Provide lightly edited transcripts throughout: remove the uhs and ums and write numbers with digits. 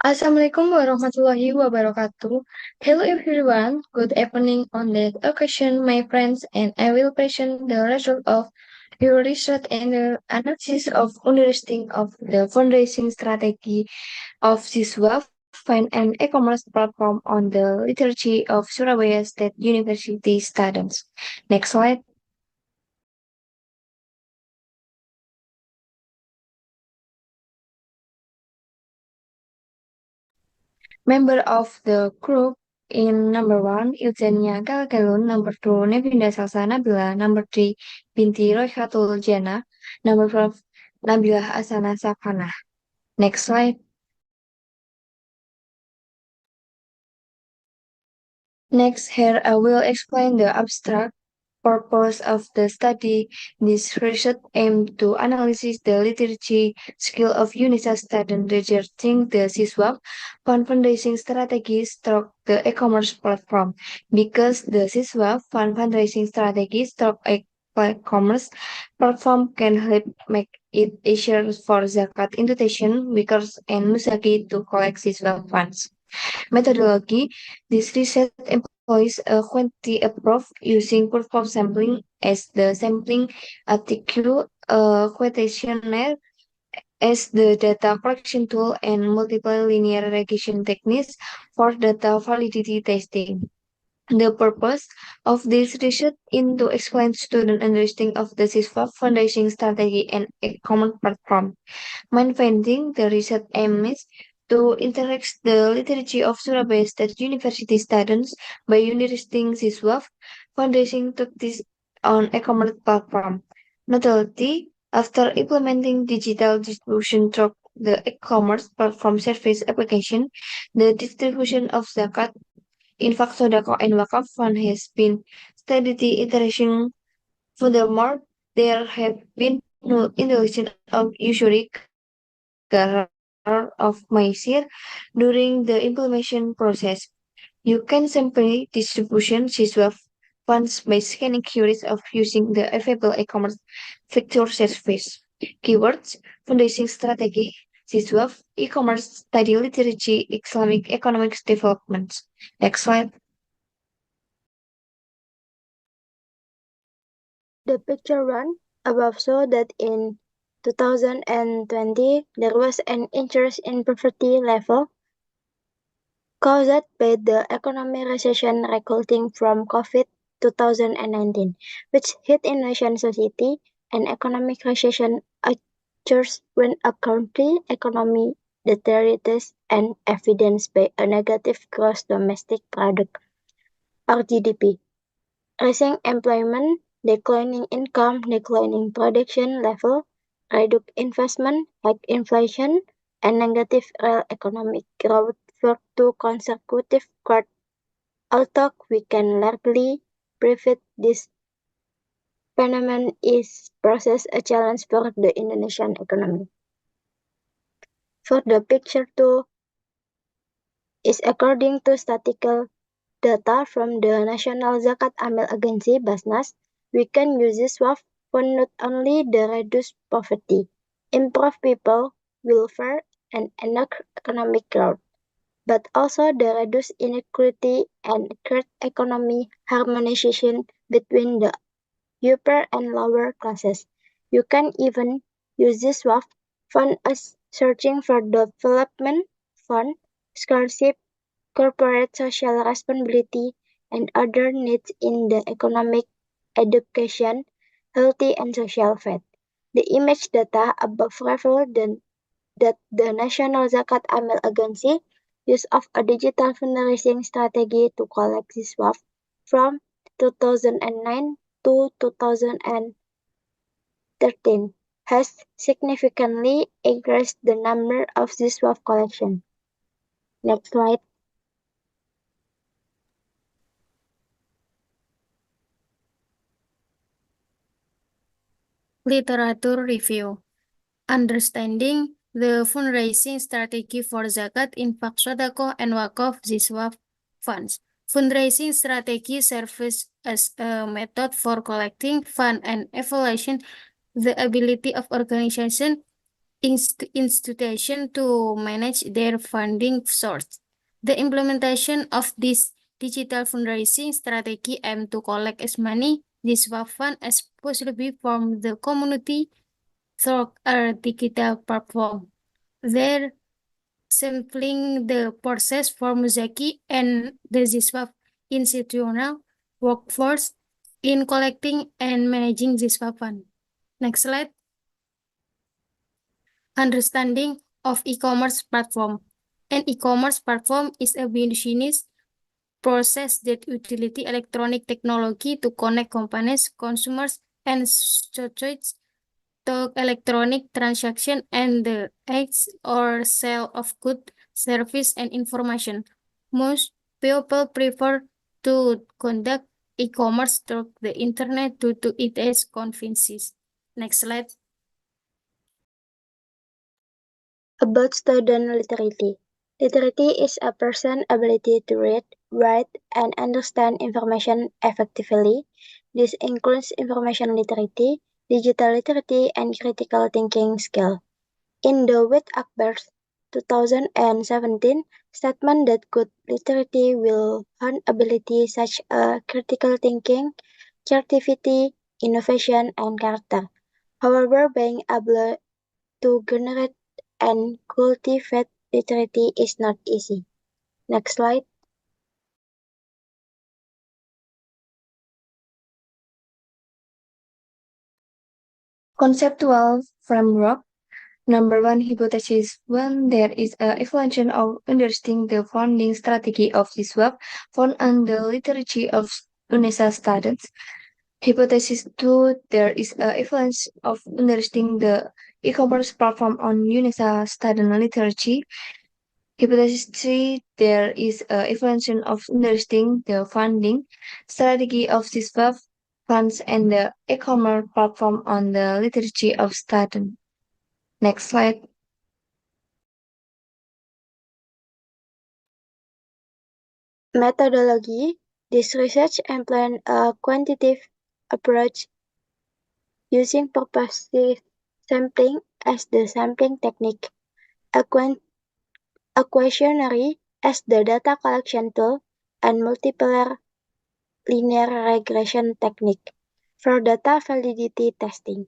Assalamualaikum warahmatullahi wabarakatuh. Hello everyone, good evening on that occasion, my friends, and I will present the result of your research and the analysis of understanding of the fundraising strategy of Siswa Fund and e-commerce platform on the liturgy of Surabaya State University students. Next slide. Member of the group in number one, Eugenia Galgalun, number two, Nevinda Salsa Nabila, number three, Binti Royhatul Jana, number four, Nabila Asana Safana. Next slide. Next, here I will explain the abstract purpose of the study. This research aimed to analyze the literacy skill of UNISA students regarding the SISWAP fund fundraising strategies through the e-commerce platform. Because the SISWAP fund fundraising strategies through e-commerce platform can help make it easier for Zakat institution, workers, and Musaki to collect SISWAP funds. Methodology. This research employs a quantity approach using proof of sampling as the sampling article, a questionnaire as the data collection tool, and multiple linear regression techniques for data validity testing. The purpose of this research is to explain student understanding of the SISFA fundraising strategy and a common platform. Main finding the research aims to interact the literature of Surabaya State University students by utilizing SISWAF fundraising practice on e-commerce platform. Notably, after implementing digital distribution through the e-commerce platform service application, the distribution of zakat, infak, sodako, and wakaf fund has been steadily increasing. Furthermore, there have been no indication of usury of Maisir during the implementation process. You can simply distribution Siswa funds by scanning queries of using the available e-commerce vector service. Keywords, fundraising strategy, Siswa, e-commerce study literacy, Islamic economics development. Next slide. The picture one above shows that in 2020 there was an increase in poverty level caused by the economic recession resulting from COVID 2019, which hit Indonesian society. An economic recession occurs when a country economy deteriorates and evidenced by a negative gross domestic product or GDP. Rising employment, declining income, declining production level, reduced investment, high inflation, and negative real economic growth for two consecutive quarters. Although we can largely predict this phenomenon is poses a challenge for the Indonesian economy. For the picture two is according to statistical data from the National Zakat Amil Agency (Basnas), we can use this swap for not only the reduce poverty, improve people welfare, and enact economic growth, but also the reduce inequality and create economic harmonization between the upper and lower classes. You can even use this swap fund as searching for development fund, scholarship, corporate social responsibility, and other needs in the economic, education, healthy, and social faith. The image data above reveal that the National Zakat Amil Agency use of a digital fundraising strategy to collect this wealth from 2009 to 2013 has significantly increased the number of this wealth collection. Next slide. Literature review. Understanding the fundraising strategy for Zakat, Infak, Sodako, and Wakaf Ziswa funds. Fundraising strategy serves as a method for collecting fund and evaluation the ability of organization institution to manage their funding source. The implementation of this digital fundraising strategy aims to collect as many ZISWAP funds as possible from the community through a digital platform. They're sampling the process for Muzaki and the ZISWAP institutional workforce in collecting and managing ZISWAP fund. Next slide. Understanding of e-commerce platform. An e-commerce platform is a business process that utility electronic technology to connect companies, consumers, and associates to electronic transaction and the acts or sale of goods, service, and information. Most people prefer to conduct e-commerce through the internet due to its convenience. Next slide. About student literacy. Literacy is a person's ability to read, write, and understand information effectively. This includes information literacy, digital literacy, and critical thinking skill. In the With Akbar's 2017 statement that good literacy will hone abilities such as critical thinking, creativity, innovation, and character. However, being able to generate and cultivate literacy is not easy. Next slide. Conceptual framework. Number one hypothesis: when there is a evaluation of understanding the funding strategy of ZISWAP found on the literature of UNESA students. Hypothesis 2, there is a evidence of understanding the e-commerce platform on UNESA student literature. Hypothesis 3, there is a evidence of understanding the funding strategy of ZISWAP funds and the e-commerce platform on the literature of student. Next slide. Methodology. This research employs a quantitative approach using purposive sampling as the sampling technique, a questionnaire as the data collection tool, and multiple linear regression technique for data validity testing.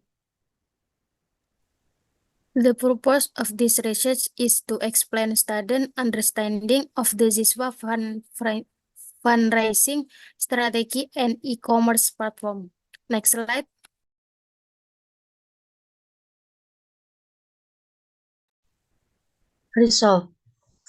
The purpose of this research is to explain student understanding of the ZISWAP fundraising strategy and e-commerce platform. Next slide. Result.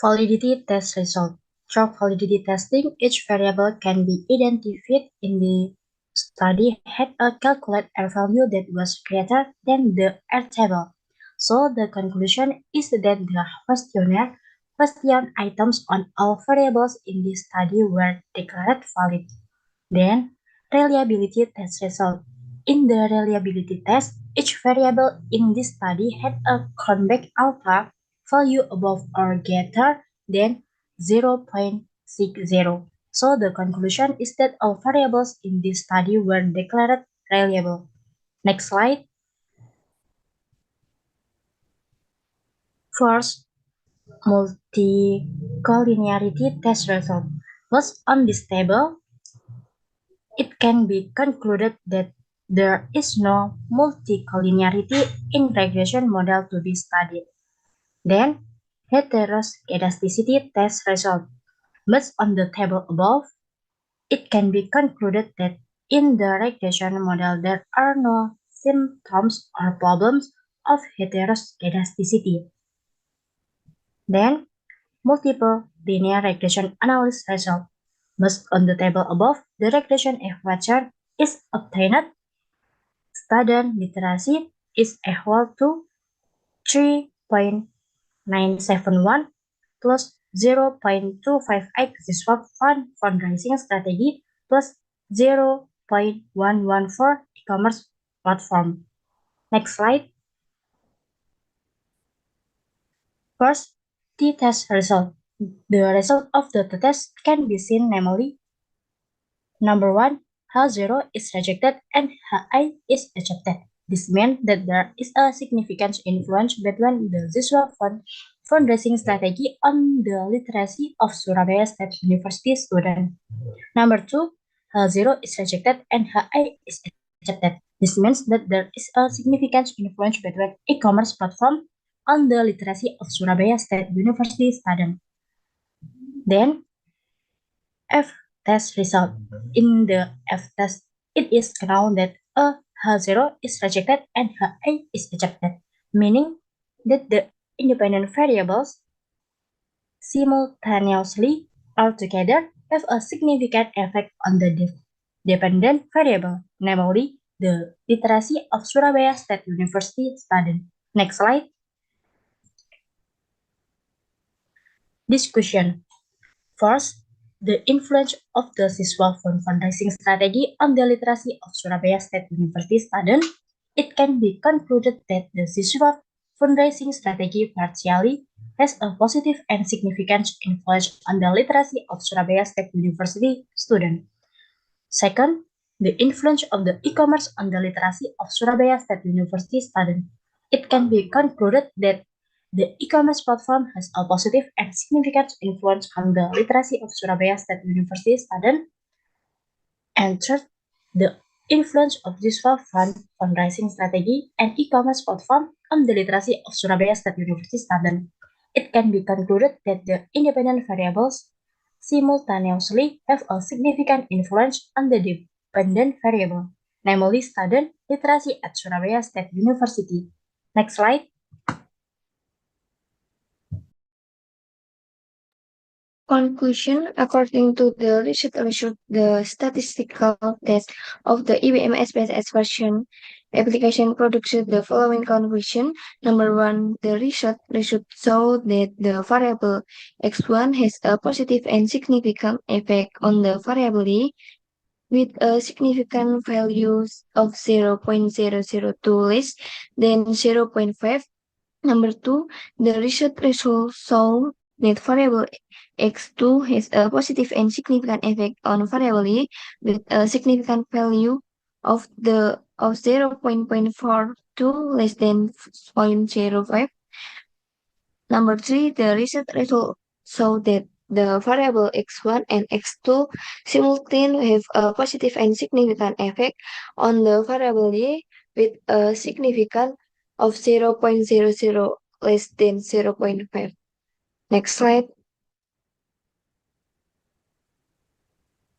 Validity test result. Through validity testing, each variable can be identified in the study had a calculated R value that was greater than the R table. So the conclusion is that the questionnaire question items on all variables in this study were declared valid. Then, reliability test result. In the reliability test, each variable in this study had a callback alpha value above or greater than 0.60. So the conclusion is that all variables in this study were declared reliable. Next slide. First, multicollinearity test result. Based on this table, it can be concluded that there is no multicollinearity in regression model to be studied. Then, heteroscedasticity test result. Based on the table above, it can be concluded that in the regression model there are no symptoms or problems of heteroscedasticity. Then, multiple linear regression analysis result. Based on the table above, the regression equation is obtained. Student literacy is equal to 3.971 plus 0.258 ZISWAP fund fundraising strategy plus 0.114 e-commerce platform. Next slide. First, t-test result. The result of the t-test can be seen, namely, number 1, H0 is rejected and Hi is accepted. This means that there is a significant influence between the Ziswa fundraising strategy on the literacy of Surabaya State University students. Number 2, H0 is rejected and HI is accepted. This means that there is a significant influence between e-commerce platform on the literacy of Surabaya State University students. Then, F test result. In the F test, it is known that a H0 is rejected and HI is accepted, meaning that the independent variables simultaneously altogether have a significant effect on the dependent variable, namely the literacy of Surabaya State University students. Next slide. Discussion. First, the influence of the Siswa Fund fundraising strategy on the literacy of Surabaya State University students. It can be concluded that the Siswa fundraising strategy partially has a positive and significant influence on the literacy of Surabaya State University students. Second, the influence of the e-commerce on the literacy of Surabaya State University students. It can be concluded that the e-commerce platform has a positive and significant influence on the literacy of Surabaya State University students. And third, the influence of this fundraising strategy and e-commerce platform on the literacy of Surabaya State University students. It can be concluded that the independent variables simultaneously have a significant influence on the dependent variable, namely student literacy at Surabaya State University. Next slide. Conclusion. According to the research result, the statistical test of the EBM SPSS version application produces the following conclusion. Number 1, the research show that the variable x1 has a positive and significant effect on the variable y with a significant values of 0.002 less than 0.5. Number 2, the research results show that variable x2 has a positive and significant effect on variable y with a significant value of 0.42 less than 0.05. Number 3, the research results show that the variable x1 and x2 simultaneously have a positive and significant effect on the variable y with a significant of 0.00 less than 0.5. Next slide.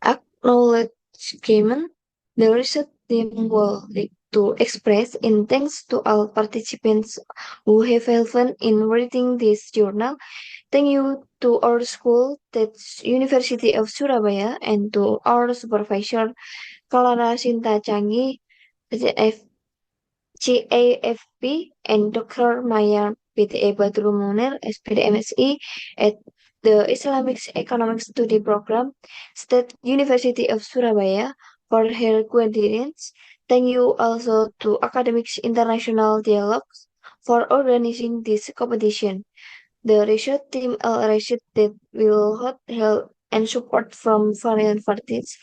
Acknowledgement. The research team will like to express in thanks to all participants who have helped in reading this journal. Thank you to our school, the University of Surabaya, and to our supervisor, Clara Sinta Changi, CAFP, and Dr. Maya PTA Badrul Munir, SPD MSI, at the Islamic Economic Study Program, State University of Surabaya, for her guidance. Thank you also to Academics International Dialogues for organizing this competition. The research team research that will hold help and support from various parties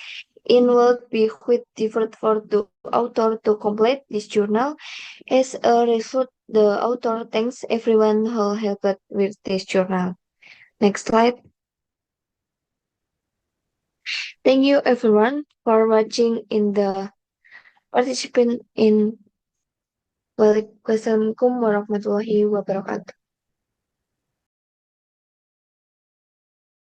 involved be with different for the author to complete this journal. As a result, the author thanks everyone who helped with this journal. Next slide. Thank you everyone for watching in the participant in Waalaikumsalam warahmatullahi wabarakatuh.